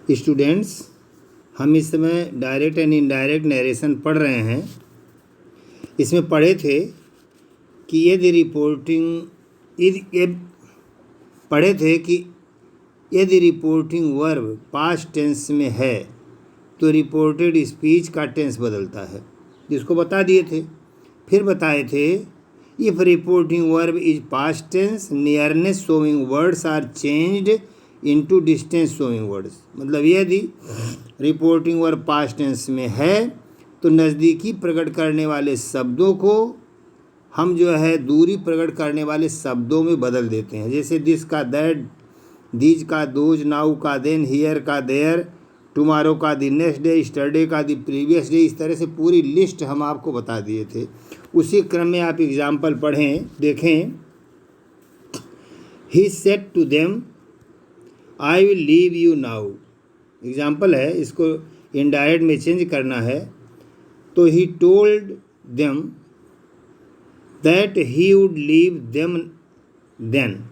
Students, हम इस समय डायरेक्ट एंड इनडायरेक्ट नरेशन पढ़ रहे हैं। इसमें पढ़े थे कि यदि रिपोर्टिंग वर्ब पास्ट टेंस में है तो रिपोर्टेड स्पीच का टेंस बदलता है, जिसको बता दिए थे। फिर बताए थे if reporting verb is past tense nearness showing words are changed into distance showing words. मतलब यदि रिपोर्टिंग वर्ब पास्ट टेंस में है तो नज़दीकी प्रकट करने वाले शब्दों को हम जो है दूरी प्रकट करने वाले शब्दों में बदल देते हैं। जैसे दिस का दैट, दीज का दोज, नाउ का देन, हियर का देयर, टुमारो का दी नेक्स्ट डे, स्टरडे का दी प्रीवियस डे। इस तरह से पूरी लिस्ट हम आपको बता दिए थे। उसी क्रम में आप एग्जाम्पल पढ़ें, देखें। He said to them I will leave you now. Example है, इसको इनडायरेक्ट में चेंज करना है तो he told them that he would leave them then.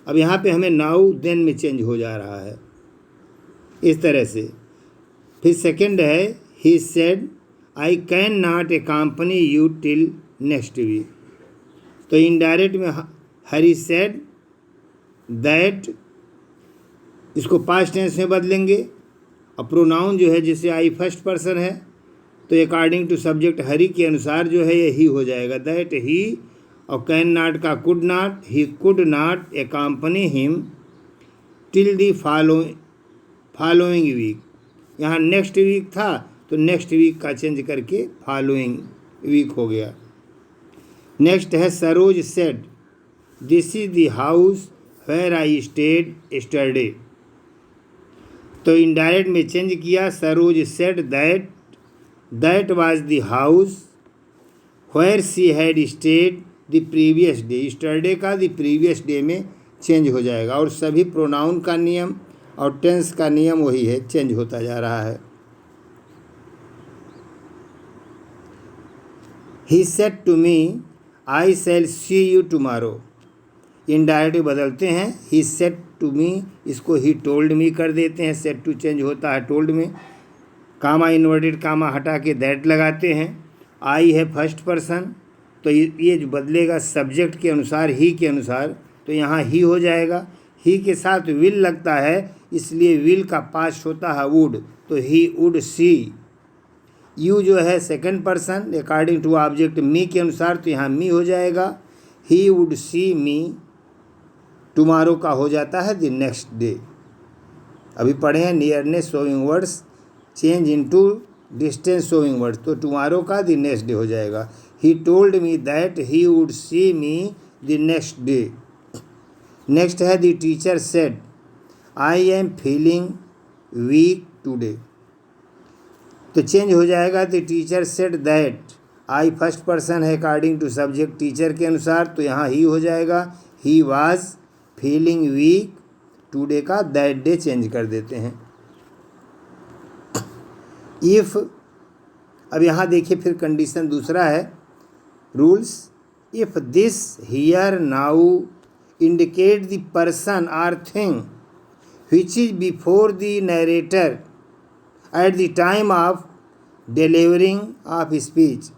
अब यहाँ पे हमें नाउ देन में चेंज हो जा रहा है इस तरह से। फिर सेकंड है he said I can not accompany you till next week. तो इनडायरेक्ट में हरी सेड दैट, इसको पास्ट टेंस में बदलेंगे। और प्रोनाउन जो है, जैसे आई फर्स्ट पर्सन है तो अकॉर्डिंग टू सब्जेक्ट हरी के अनुसार जो है ये ही हो जाएगा, दैट ही। और कैन नॉट का could not, he could not accompany him till the following week. यहाँ नेक्स्ट वीक था तो नेक्स्ट वीक का चेंज करके फॉलोइंग वीक हो गया। नेक्स्ट है Saroj said this is the house where I stayed yesterday. तो इनडायरेक्ट में चेंज किया, Saroj said that was the house where she had stayed the previous day. Yesterday का द प्रीवियस डे में change हो जाएगा। और सभी प्रोनाउन का नियम और टेंस का नियम वही है, चेंज होता जा रहा है। He said to me I shall see you tomorrow. Indirect बदलते हैं, ही सेड टू मी, इसको ही टोल्ड मी कर देते हैं। सेड टू चेंज होता है टोल्ड में। कामा इन्वर्टेड कामा हटा के दैट लगाते हैं। आई है फर्स्ट पर्सन तो ये जो बदलेगा सब्जेक्ट के अनुसार, ही के अनुसार, तो यहाँ ही हो जाएगा। ही के साथ विल लगता है, इसलिए विल का पास्ट होता है वुड, तो ही वुड सी। यू जो है second person according to object me के अनुसार, तो यहाँ मी हो जाएगा। He would see me. Tomorrow का हो जाता है द नेक्स्ट डे। अभी पढ़े हैं nearness showing words change into distance showing words, तो टुमारो का द नेक्स्ट डे हो जाएगा। He told me that he would see me the next day. Next है the teacher said I am feeling weak today. तो change हो जाएगा, the teacher said that, I first person है according to subject teacher के अनुसार, तो यहाँ he हो जाएगा। He was feeling weak today का दैट डे चेंज कर देते हैं। इफ़, अब यहाँ देखिए फिर कंडीशन दूसरा है, rules. If this here now indicate the person or thing which is before the narrator at the time of delivering of speech।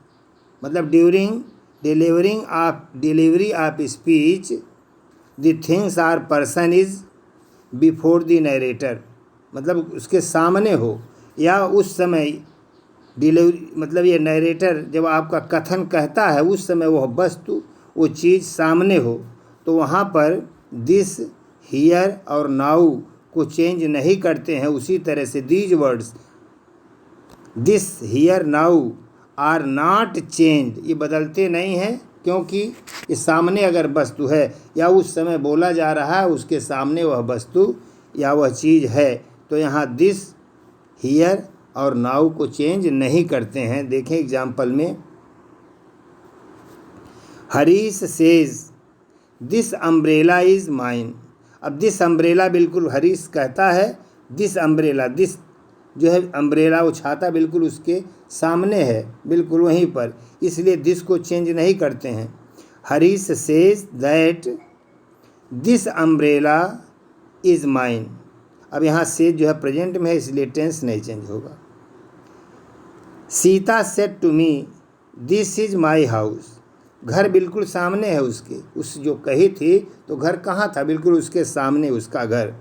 मतलब during delivery of speech the things or person is before the narrator। मतलब उसके सामने हो या उस समय delivery, मतलब ये नरेटर जब आपका कथन कहता है उस समय वह वस्तु, वो चीज़ सामने हो, तो वहाँ पर दिस, हियर और नाउ को चेंज नहीं करते हैं। उसी तरह से these words this, here, now are not change, ये बदलते नहीं हैं, क्योंकि इस सामने अगर वस्तु है या उस समय बोला जा रहा है उसके सामने वह वस्तु या वह चीज़ है, तो यहाँ दिस, हियर और नाउ को चेंज नहीं करते हैं। देखें एग्जाम्पल में, Harish says this umbrella is mine. अब दिस अम्ब्रेला बिल्कुल हरीश कहता है, दिस अम्ब्रेला, दिस जो है अम्ब्रेला वो छाता बिल्कुल उसके सामने है, बिल्कुल वहीं पर, इसलिए दिस को चेंज नहीं करते हैं। Harish says that this umbrella is mine. अब यहाँ से जो है प्रेजेंट में है, इसलिए टेंस नहीं चेंज होगा। Sita said to me this is my house. घर बिल्कुल सामने है उसके, उस जो कही थी तो घर कहाँ था, बिल्कुल उसके सामने उसका घर।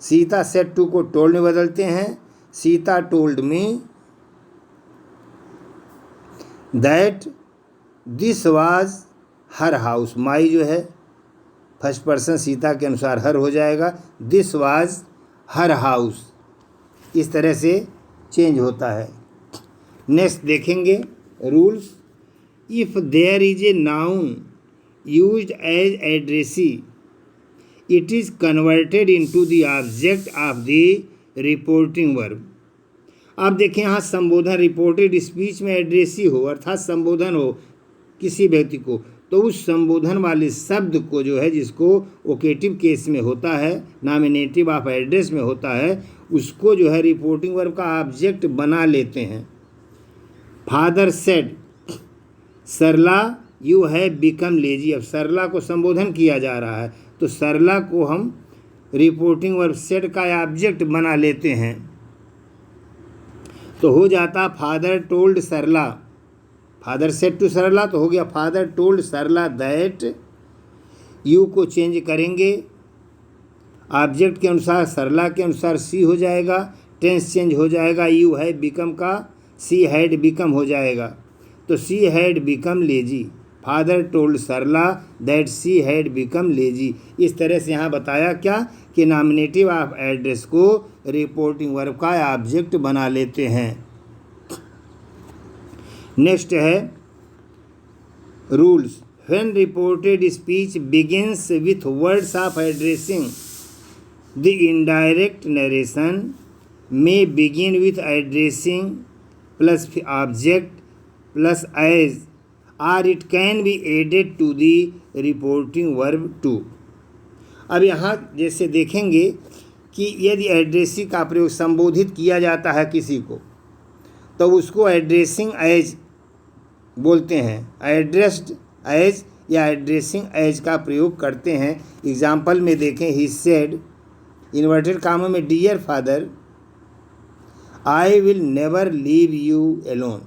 सीता सेड टू को टोल्ड में बदलते हैं। Sita told me that this was her house. My जो है फर्स्ट पर्सन सीता के अनुसार हर हो जाएगा। दिस वाज हर हाउस, इस तरह से चेंज होता है। नेक्स्ट देखेंगे rules. If there is a noun used as addressee it is converted into the object of the reporting verb. आप देखें यहाँ संबोधन रिपोर्टेड स्पीच में एड्रेसी हो अर्थात संबोधन हो किसी व्यक्ति को, तो उस संबोधन वाले शब्द को जो है जिसको ओकेटिव केस में होता है, नॉमिनेटिव ऑफ एड्रेस में होता है, उसको जो है रिपोर्टिंग वर्ब का ऑब्जेक्ट बना लेते हैं। Father said Sarla you have become lazy. अब सरला को संबोधन किया जा रहा है तो सरला को हम रिपोर्टिंग वर्ब सेड का ऑब्जेक्ट बना लेते हैं, तो हो जाता father told Sarla. Father said to Sarla तो हो गया father told Sarla that. You को चेंज करेंगे ऑब्जेक्ट के अनुसार, सरला के अनुसार सी हो जाएगा, टेंस चेंज हो जाएगा, यू हैव बिकम का सी हैड बिकम हो जाएगा, तो she had become lazy. Father told Sarla that she had become lazy. इस तरह से यहाँ बताया क्या कि नॉमिनेटिव ऑफ एड्रेस को रिपोर्टिंग वर्ब का ऑब्जेक्ट बना लेते हैं। नेक्स्ट है rules. When reported speech begins with words of addressing the indirect narration may begin with addressing plus object plus as or it can be added to the reporting verb too. अब यहाँ जैसे देखेंगे कि यदि addressee का प्रयोग संबोधित किया जाता है किसी को तो उसको एड्रेसिंग एज बोलते हैं, एड्रेस्ड एज या एड्रेसिंग एज का प्रयोग करते हैं। एग्जाम्पल में देखें, ही सेड इन्वर्टेड कामों में dear father I will never leave you alone.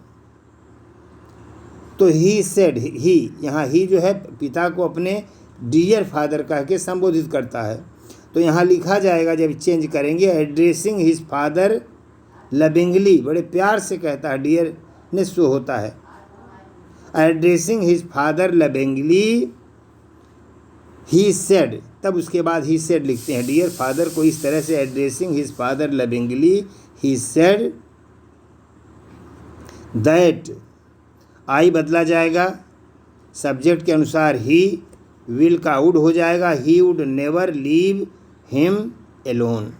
तो ही सेड, ही यहाँ ही जो है पिता को अपने डियर फादर कह के संबोधित करता है, तो यहाँ लिखा जाएगा जब चेंज करेंगे एड्रेसिंग हिज फादर लविंगली, बड़े प्यार से कहता है, डियरनेस जो होता है। Addressing his father lovingly he said, तब उसके बाद ही सेड लिखते हैं। डियर फादर को इस तरह से addressing his father lovingly he said that, I बदला जाएगा सब्जेक्ट के अनुसार, ही विल का वुड हो जाएगा, he would never leave him alone.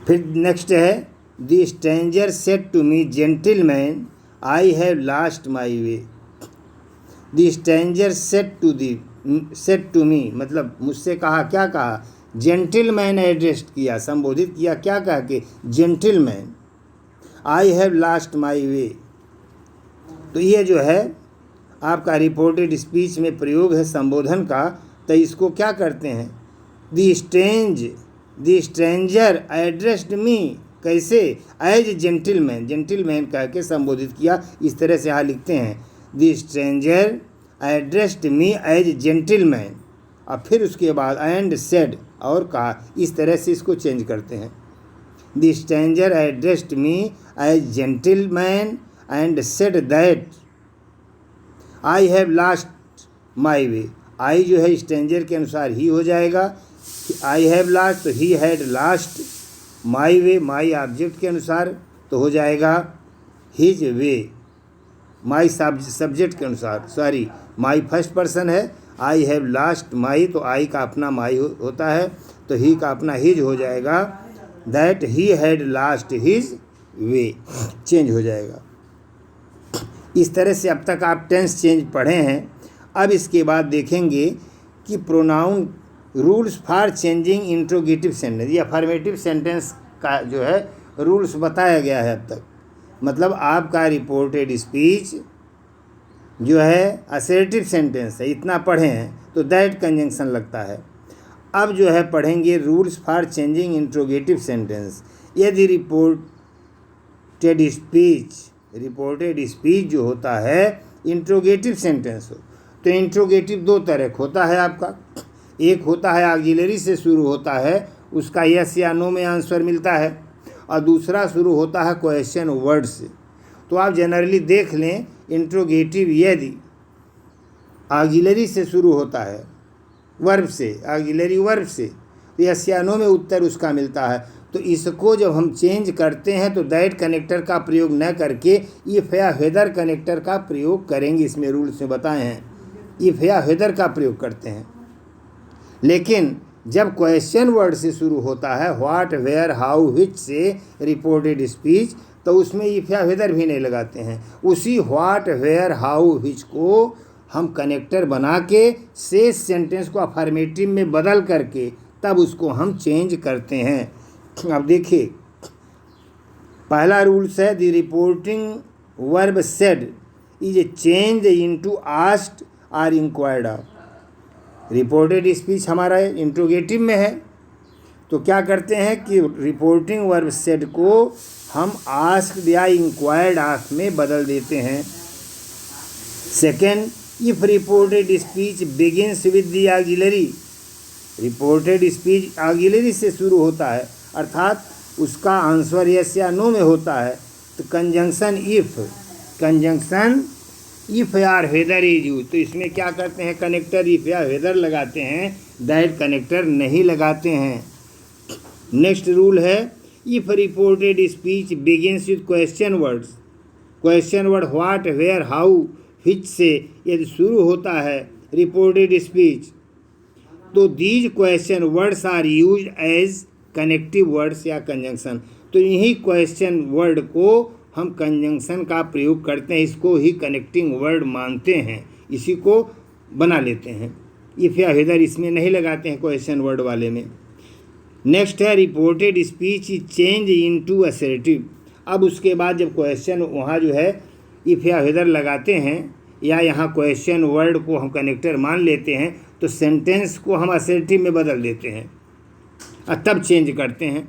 फिर नेक्स्ट है the stranger said to me gentleman I have lost my way. The stranger said to me मतलब मुझसे कहा, क्या कहा, जेंटिलमैन एड्रेस किया, संबोधित किया, क्या कहा कि gentleman. I have lost my way, तो ये जो है आपका रिपोर्टेड स्पीच में प्रयोग है संबोधन का, तो इसको क्या करते हैं, द स्ट्रेंजर एड्रेस्ड मी, कैसे, एज जेंटिलमैन, जेंटिलमैन कह के संबोधित किया, इस तरह से यहाँ लिखते हैं the stranger addressed me as gentleman, और फिर उसके बाद एंड सेड और कहा, इस तरह से इसको चेंज करते हैं। The stranger addressed me as gentleman and said that I have lost my way. I जो है स्ट्रेंजर के अनुसार ही हो जाएगा, आई हैव लॉस्ट तो he had lost, my way my object के अनुसार तो हो जाएगा हिज वे, माई सब्जेक्ट के अनुसार, सॉरी माई फर्स्ट पर्सन है, आई हैव लॉस्ट माई तो आई का अपना माई होता है, तो ही का अपना हिज हो जाएगा, that he had lost his way, change हो जाएगा। इस तरह से अब तक आप टेंस चेंज पढ़े हैं। अब इसके बाद देखेंगे कि pronoun rules for changing interrogative sentence या अफर्मेटिव सेंटेंस का जो है रूल्स बताया गया है अब तक। मतलब आपका रिपोर्टेड स्पीच जो है असर्टिव सेंटेंस है, इतना पढ़े हैं तो दैट कंजंक्शन लगता है। अब जो है पढ़ेंगे rules for changing interrogative sentence. यदि रिपोर्टेड स्पीच जो होता है इंट्रोगेटिव सेंटेंस हो, तो इंट्रोगेटिव दो तरह होता है आपका। एक होता है ऑक्सिलरी से शुरू होता है, उसका यस या नो में आंसर मिलता है, और दूसरा शुरू होता है क्वेश्चन वर्ड से। तो आप जनरली देख लें, इंट्रोगेटिव यदि ऑक्सिलरी से शुरू होता है, वर्ब से, ऑक्सिलरी वर्ब से, तो यस या नो में उत्तर उसका मिलता है। तो इसको जब हम चेंज करते हैं तो दैट कनेक्टर का प्रयोग न करके इफ या वेदर कनेक्टर का प्रयोग करेंगे। इसमें रूल्स में बताए हैं इफ या वेदर का प्रयोग करते हैं। लेकिन जब क्वेश्चन वर्ड से शुरू होता है, व्हाट, वेयर, हाउ, व्हिच से रिपोर्टेड स्पीच, तो उसमें इफ या वेदर भी नहीं लगाते हैं। उसी व्हाट, वेयर, हाउ, व्हिच को हम कनेक्टर बना के शेष सेंटेंस को अफर्मेटिव में बदल करके तब उसको हम चेंज करते हैं। अब देखिए, पहला रूल्स है the reporting verb said is change into asked और इंक्वायर्ड ऑफ। रिपोर्टेड स्पीच हमारा इंट्रोगेटिव में है, तो क्या करते हैं कि रिपोर्टिंग वर्ब सेड को हम आस्क्ड या इंक्वायर्ड ऑफ में बदल देते हैं। Second, if reported speech begins with the auxiliary, reported speech auxiliary से शुरू होता है, अर्थात उसका आंसर यस या नो में होता है, तो कंजंक्शन इफ या वेदर इज यूज, तो इसमें क्या करते हैं, कनेक्टर इफ या वेदर लगाते हैं, दैट कनेक्टर नहीं लगाते हैं। नेक्स्ट रूल है if reported speech begins with question word what, where, how, which से यदि शुरू होता है रिपोर्टेड स्पीच, तो these question words are used as connective words या कंजंक्शन। तो यही क्वेश्चन वर्ड को हम कंजंक्शन का प्रयोग करते हैं, इसको ही कनेक्टिंग वर्ड मानते हैं, इसी को बना लेते हैं। इफ या वेदर इसमें नहीं लगाते हैं क्वेश्चन वर्ड वाले में। नेक्स्ट है reported speech is change into assertive. अब उसके बाद जब क्वेश्चन वहाँ जो है इफ या वेदर लगाते हैं या यहाँ क्वेश्चन वर्ड को हम कनेक्टर मान लेते हैं, तो सेंटेंस को हम असर्टिव में बदल देते हैं और तब चेंज करते हैं।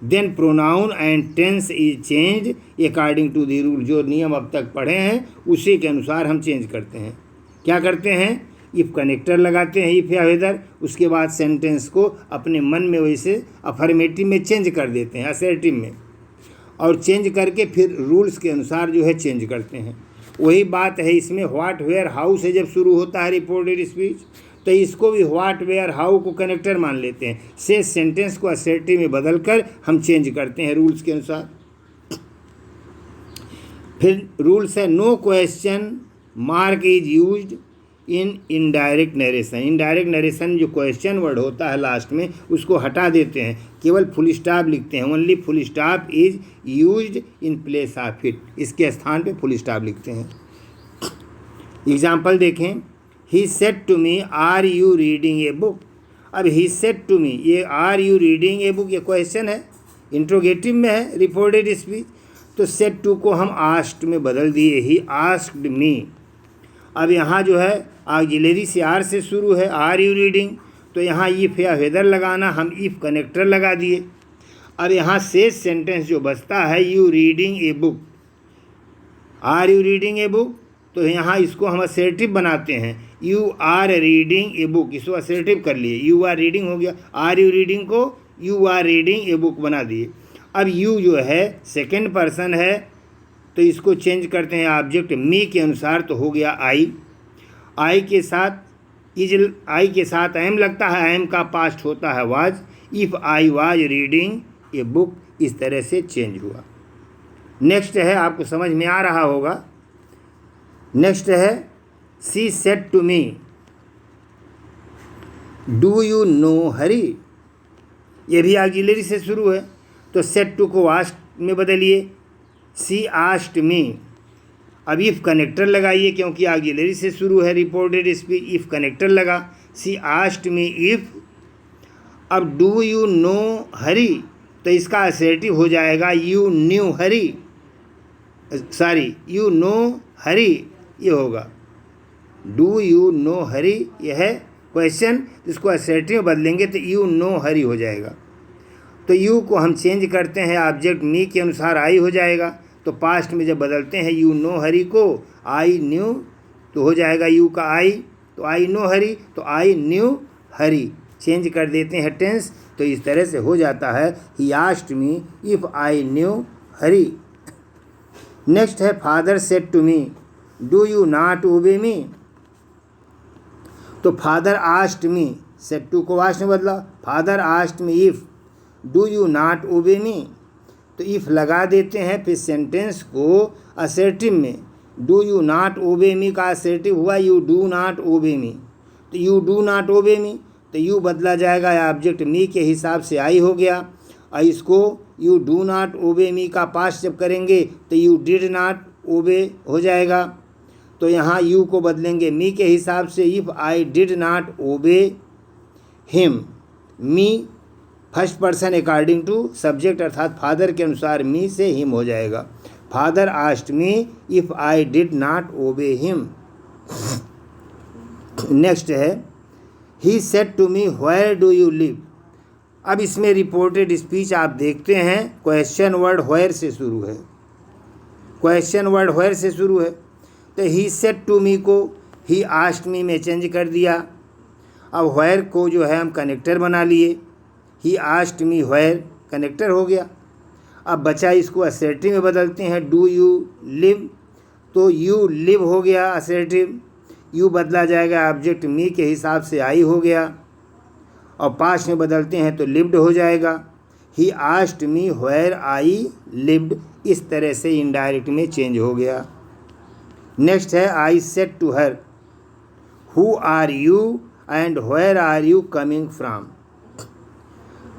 Then pronoun and tense is change according to the rule. जो नियम अब तक पढ़े हैं उसी के अनुसार हम चेंज करते हैं। क्या करते हैं, इफ कनेक्टर लगाते हैं इफ या वेदर, उसके बाद सेंटेंस को अपने मन में वैसे अफर्मेटिव में चेंज कर देते हैं, असर्टिव में, और चेंज करके फिर रूल्स के अनुसार जो है चेंज करते हैं। वही बात है इसमें व्हाट, वेयर, हाउ से जब शुरू होता है रिपोर्टेड स्पीच, तो इसको भी व्हाट, वेयर, हाउ को कनेक्टर मान लेते हैं, से सेंटेंस को असर्टिव में बदलकर हम चेंज करते हैं रूल्स के अनुसार। फिर रूल्स है no question mark is used in indirect narration. Indirect narration जो क्वेश्चन वर्ड होता है लास्ट में उसको हटा देते हैं, केवल फुल स्टॉप लिखते हैं। Only full stop is used in place of it, इसके स्थान पे फुल स्टॉप लिखते हैं। एग्जाम्पल देखें, he said to me are you reading a book. अब ही सेड टू मी, ये are you reading a book ये क्वेश्चन है, इंट्रोगेटिव में है रिपोर्टेड स्पीच, तो सेड टू को हम आस्क्ड में बदल दिए, ही आस्क्ड मी। अब यहाँ जो है ऑक्सिलरी से आर से शुरू है, आर यू रीडिंग, तो यहाँ इफ या वेदर लगाना, हम इफ कनेक्टर लगा दिए। अब यहाँ शेष सेंटेंस जो बचता है you reading a book, are you reading a book, तो यहाँ इसको हम असर्टिव बनाते हैं, you are reading a book, इसको असर्टिव कर लिए, यू आर रीडिंग हो गया, आर यू रीडिंग को you are reading a book बना दिए। अब यू जो है सेकेंड पर्सन है, तो इसको चेंज करते हैं ऑब्जेक्ट मी के अनुसार, तो हो गया आई के साथ एम लगता है, एम का पास्ट होता है was, if I was reading a book, इस तरह से चेंज हुआ। नेक्स्ट है, आपको समझ में आ रहा होगा, नेक्स्ट है she said to me do you know Hari. ये भी ऑक्सिलरी से शुरू है, तो सेड टू को आस्क्ड में बदलिए, शी आस्क्ड मी। अब इफ़ कनेक्टर लगाइए, क्योंकि ऑक्सिलरी से शुरू है रिपोर्टेड स्पीच, इफ़ कनेक्टर लगा, शी आस्क्ड मी इफ़। अब डू यू नो हरी, तो इसका असर्टिव हो जाएगा you knew Hari, sorry you know Hari, ये होगा डू यू नो हरी, यह है क्वेश्चन, इसको असर्टिव में बदलेंगे तो यू नो हरी हो जाएगा। तो यू को हम चेंज करते हैं ऑब्जेक्ट मी के अनुसार आई हो जाएगा। तो पास्ट में जब बदलते हैं यू नो हरी को आई न्यू तो हो जाएगा यू का आई, तो आई नो हरी तो आई न्यू हरी, चेंज कर देते हैं टेंस। तो इस तरह से हो जाता है he asked me if I knew Hari. Next है father said to me do you not obey me. तो father asked me, said to को आस्क्ड में बदला, father asked me if do you not obey me. तो if लगा देते हैं, फिर सेंटेंस को असर्टिव में डू यू नॉट ओबे मी का असर्टिव हुआ you do not obey me. तो you do not obey me, तो यू बदला जाएगा ऑब्जेक्ट मी के हिसाब से आई हो गया। और इसको यू डू नॉट ओबे मी का पास्ट जब करेंगे तो यू डिड नॉट ओबे हो जाएगा। तो यहाँ यू को बदलेंगे मी के हिसाब से, if I did not obey him. Me first person according to subject अर्थात फादर के अनुसार मी से हिम हो जाएगा। Father asked me if I did not obey him. Next है he said to me where do you live. अब इसमें reported speech आप देखते हैं क्वेश्चन वर्ड व्हेयर से शुरू है, क्वेश्चन वर्ड व्हेयर से शुरू है। तो ही सेड टू मी को ही आस्क्ड मी में चेंज कर दिया। अब व्हेयर को जो है हम कनेक्टर बना लिए, ही आस्क्ड मी व्हेयर कनेक्टर हो गया। अब बचा इसको असर्टिव में बदलते हैं, डू यू लिव, तो यू लिव हो गया असर्टिव, यू बदला जाएगा ऑब्जेक्ट मी के हिसाब से आई हो गया। और पास्ट में बदलते हैं तो लिव्ड हो जाएगा, ही asked me where I lived. इस तरह से इनडायरेक्ट में चेंज हो गया। नेक्स्ट है I said to her who are you and where are you coming from.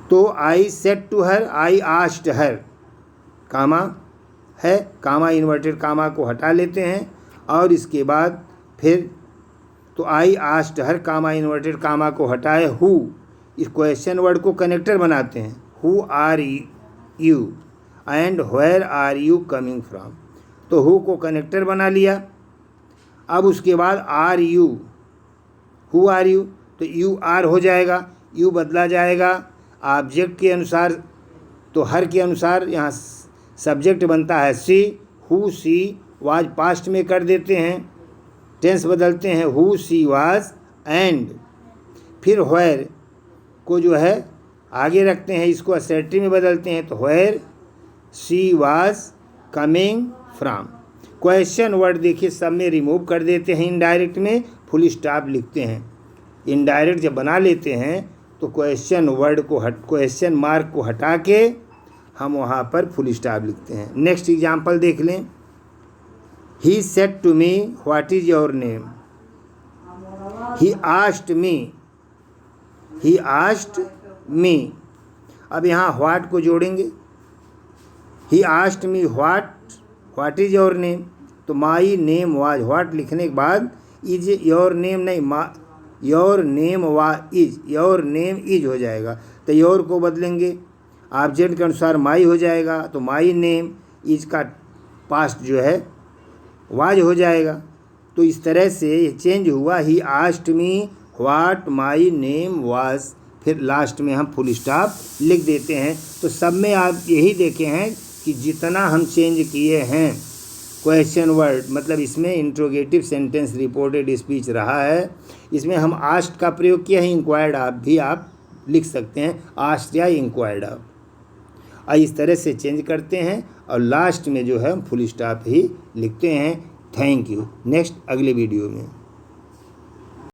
तो I said to her, I asked her, comma है, कामा इन्वर्टेड कामा को हटा लेते हैं और इसके बाद फिर तो आई आस्क्ड हर कामा इन्वर्टेड कामा को हटाए हु, इस क्वेश्चन वर्ड को कनेक्टर बनाते हैं, who are you and where are you coming from. तो हु को कनेक्टर बना लिया। अब उसके बाद are you, who are you, तो यू आर हो जाएगा, यू बदला जाएगा ऑब्जेक्ट के अनुसार। तो हर के अनुसार यहाँ सब्जेक्ट बनता है सी, हु सी वाज पास्ट में कर देते हैं, टेंस बदलते हैं हु सी वाज एंड फिर व्हेयर को जो है आगे रखते हैं, इसको असर्टिव में बदलते हैं तो where she was coming from. Question word देखिए सब में रिमूव कर देते हैं, इनडायरेक्ट में फुल स्टॉप लिखते हैं। इनडायरेक्ट जब बना लेते हैं तो क्वेश्चन वर्ड को क्वेश्चन मार्क को हटा के हम वहाँ पर फुल स्टॉप लिखते हैं। नेक्स्ट एग्जाम्पल देख लें, he said to me what is your name. He asked me, अब यहाँ व्हाट को जोड़ेंगे, he asked me what is your name. तो माई नेम वाज, व्हाट लिखने के बाद इज योर नेम नहीं, your name is, your name is हो जाएगा। तो योर को बदलेंगे ऑब्जेक्ट के अनुसार माई हो जाएगा, तो माई नेम, इज का पास्ट जो है वाज हो जाएगा। तो इस तरह से ये चेंज हुआ, ही asked me what my name was, फिर लास्ट में हम फुल स्टॉप लिख देते हैं। तो सब में आप यही देखे हैं कि जितना हम चेंज किए हैं क्वेश्चन वर्ड, मतलब इसमें इंट्रोगेटिव सेंटेंस रिपोर्टेड स्पीच रहा है, इसमें हम आस्क्ड का प्रयोग किया है, इंक्वायर्ड आप भी आप लिख सकते हैं, आस्क्ड या इंक्वायर्ड आप, इस तरह से चेंज करते हैं और लास्ट में जो है हम फुल स्टॉप ही लिखते हैं। Thank you. नेक्स्ट अगले वीडियो में।